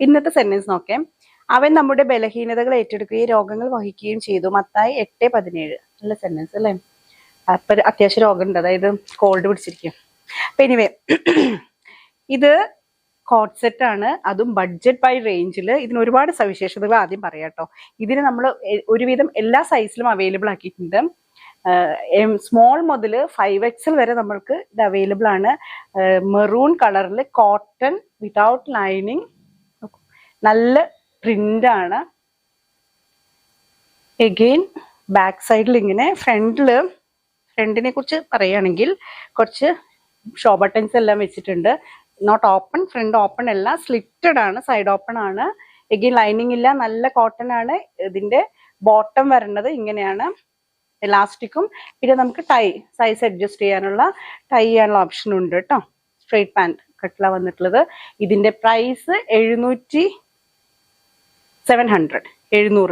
ഇന്നത്തെ സെന്റൻസ് നോക്കാം. അവൻ നമ്മുടെ ബലഹീനതകൾ ഏറ്റെടുക്കുകയും രോഗങ്ങൾ വഹിക്കുകയും ചെയ്തു. മത്തായി 8:17. നല്ല സെന്റൻസ് അല്ലേ? അപ്പൊ അത്യാവശ്യം രോഗമുണ്ട്, അതായത് കോൾഡ് പിടിച്ചിരിക്കും. അപ്പൊ എനിവേ ഇത് കോട്ട് സെറ്റ് ആണ്, അതും ബഡ്ജറ്റ് ബൈ റേഞ്ചിൽ. ഇതിന് ഒരുപാട് സവിശേഷതകൾ ആദ്യം പറയാം കേട്ടോ. ഇതിന് നമ്മൾ ഒരുവിധം എല്ലാ സൈസിലും അവൈലബിൾ ആക്കിയിട്ടുണ്ട്. സ്മോൾ മുതൽ 5XL വരെ നമ്മൾക്ക് ഇത് അവൈലബിൾ ആണ്. മെറൂൺ കളറിൽ കോട്ടൺ വിതൗട്ട് ലൈനിങ്, നല്ല പ്രിന്റ് ആണ്. എഗെയിൻ ബാക്ക് സൈഡിൽ ഇങ്ങനെ ഫ്രണ്ടിനെ കുറിച്ച് പറയുകയാണെങ്കിൽ കുറച്ച് ഷോ ബട്ടൺസ് എല്ലാം വെച്ചിട്ടുണ്ട്. നോട്ട് ഓപ്പൺ, ഫ്രണ്ട് ഓപ്പൺ അല്ല, സ്ലിറ്റഡ് ആണ്, സൈഡ് ഓപ്പൺ ആണ്. എഗെയിൻ ലൈനിങ് ഇല്ല, നല്ല കോട്ടൺ ആണ്. ഇതിന്റെ ബോട്ടം വരുന്നത് ഇങ്ങനെയാണ്, എലാസ്റ്റിക്കും. പിന്നെ നമുക്ക് ടൈ സൈസ് അഡ്ജസ്റ്റ് ചെയ്യാനുള്ള ടൈ ചെയ്യാനുള്ള ഓപ്ഷൻ ഉണ്ട് കേട്ടോ. സ്ട്രെയിറ്റ് പാൻറ് കട്ടില വന്നിട്ടുള്ളത്. ഇതിന്റെ പ്രൈസ് 700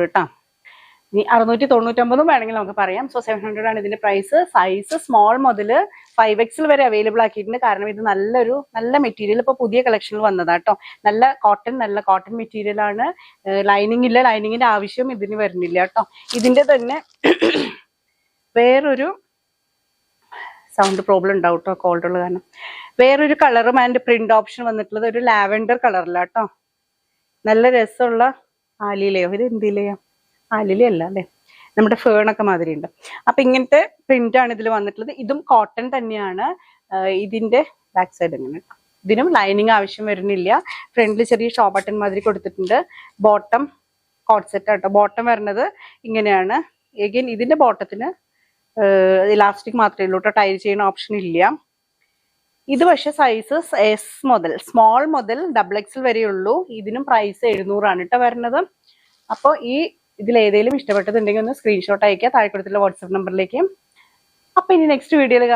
കേട്ടോ. ഇനി 699 വേണമെങ്കിൽ നമുക്ക് പറയാം. സോ 700 ആണ് ഇതിന്റെ പ്രൈസ്. സൈസ് സ്മോൾ മുതൽ 5XL വരെ അവൈലബിൾ ആക്കിയിട്ടുണ്ട്. കാരണം ഇത് നല്ല മെറ്റീരിയൽ ഇപ്പൊ പുതിയ കളക്ഷനിൽ വന്നതാട്ടോ. നല്ല കോട്ടൺ മെറ്റീരിയൽ ആണ്. ലൈനിങ് ഇല്ല, ലൈനിങ്ങിന്റെ ആവശ്യം ഇതിന് വരുന്നില്ല കേട്ടോ. ഇതിന്റെ തന്നെ വേറൊരു സൗണ്ട് പ്രോബ്ലം ഉണ്ടാവും കേട്ടോ, കോൾഡ് ഉള്ള കാരണം. വേറൊരു കളറും ആൻഡ് പ്രിന്റ് ഓപ്ഷൻ വന്നിട്ടുള്ളത് ഒരു ലാവൻഡർ കളറിലാട്ടോ. നല്ല രസമുള്ള ആലിലയോ, ഇത് എന്തിലെയോ, ആലിലയല്ല അല്ലേ, നമ്മുടെ ഫേണൊക്കെ മാതിരി ഉണ്ട്. അപ്പൊ ഇങ്ങനത്തെ പ്രിന്റ് ആണ് ഇതിൽ വന്നിട്ടുള്ളത്. ഇതും കോട്ടൺ തന്നെയാണ്. ഇതിന്റെ ബാക്ക് സൈഡ് എങ്ങനെ, ഇതിനും ലൈനിങ് ആവശ്യം വരുന്നില്ല. ഫ്രണ്ടിൽ ചെറിയ ഷോ ബട്ടൺ മാതിരി കൊടുത്തിട്ടുണ്ട്. ബോട്ടം കോട്ട് സെറ്റ് ആട്ടോ. ബോട്ടം വരുന്നത് ഇങ്ങനെയാണ്. എഗെയിൻ ഇതിന്റെ ബോട്ടത്തിന് ഇലാസ്റ്റിക് മാത്രമേ ഉള്ളൂ കേട്ടോ, ടൈ ചെയ്യുന്ന ഓപ്ഷൻ ഇല്ല. ഇത് പക്ഷെ സൈസ് സ്മോൾ മുതൽ XXL വരെ ഉള്ളൂ. ഇതിനും പ്രൈസ് 700 ആണ് കേട്ടോ വരുന്നത്. അപ്പോൾ ഇതിൽ ഏതെങ്കിലും ഇഷ്ടപ്പെട്ടതുണ്ടെങ്കിൽ ഒന്ന് സ്ക്രീൻഷോട്ട് അയക്കുക താഴെ കൊടുത്തുള്ള വാട്സാപ്പ് നമ്പറിലേക്ക്. അപ്പൊ ഇനി നെക്സ്റ്റ് വീഡിയോയിൽ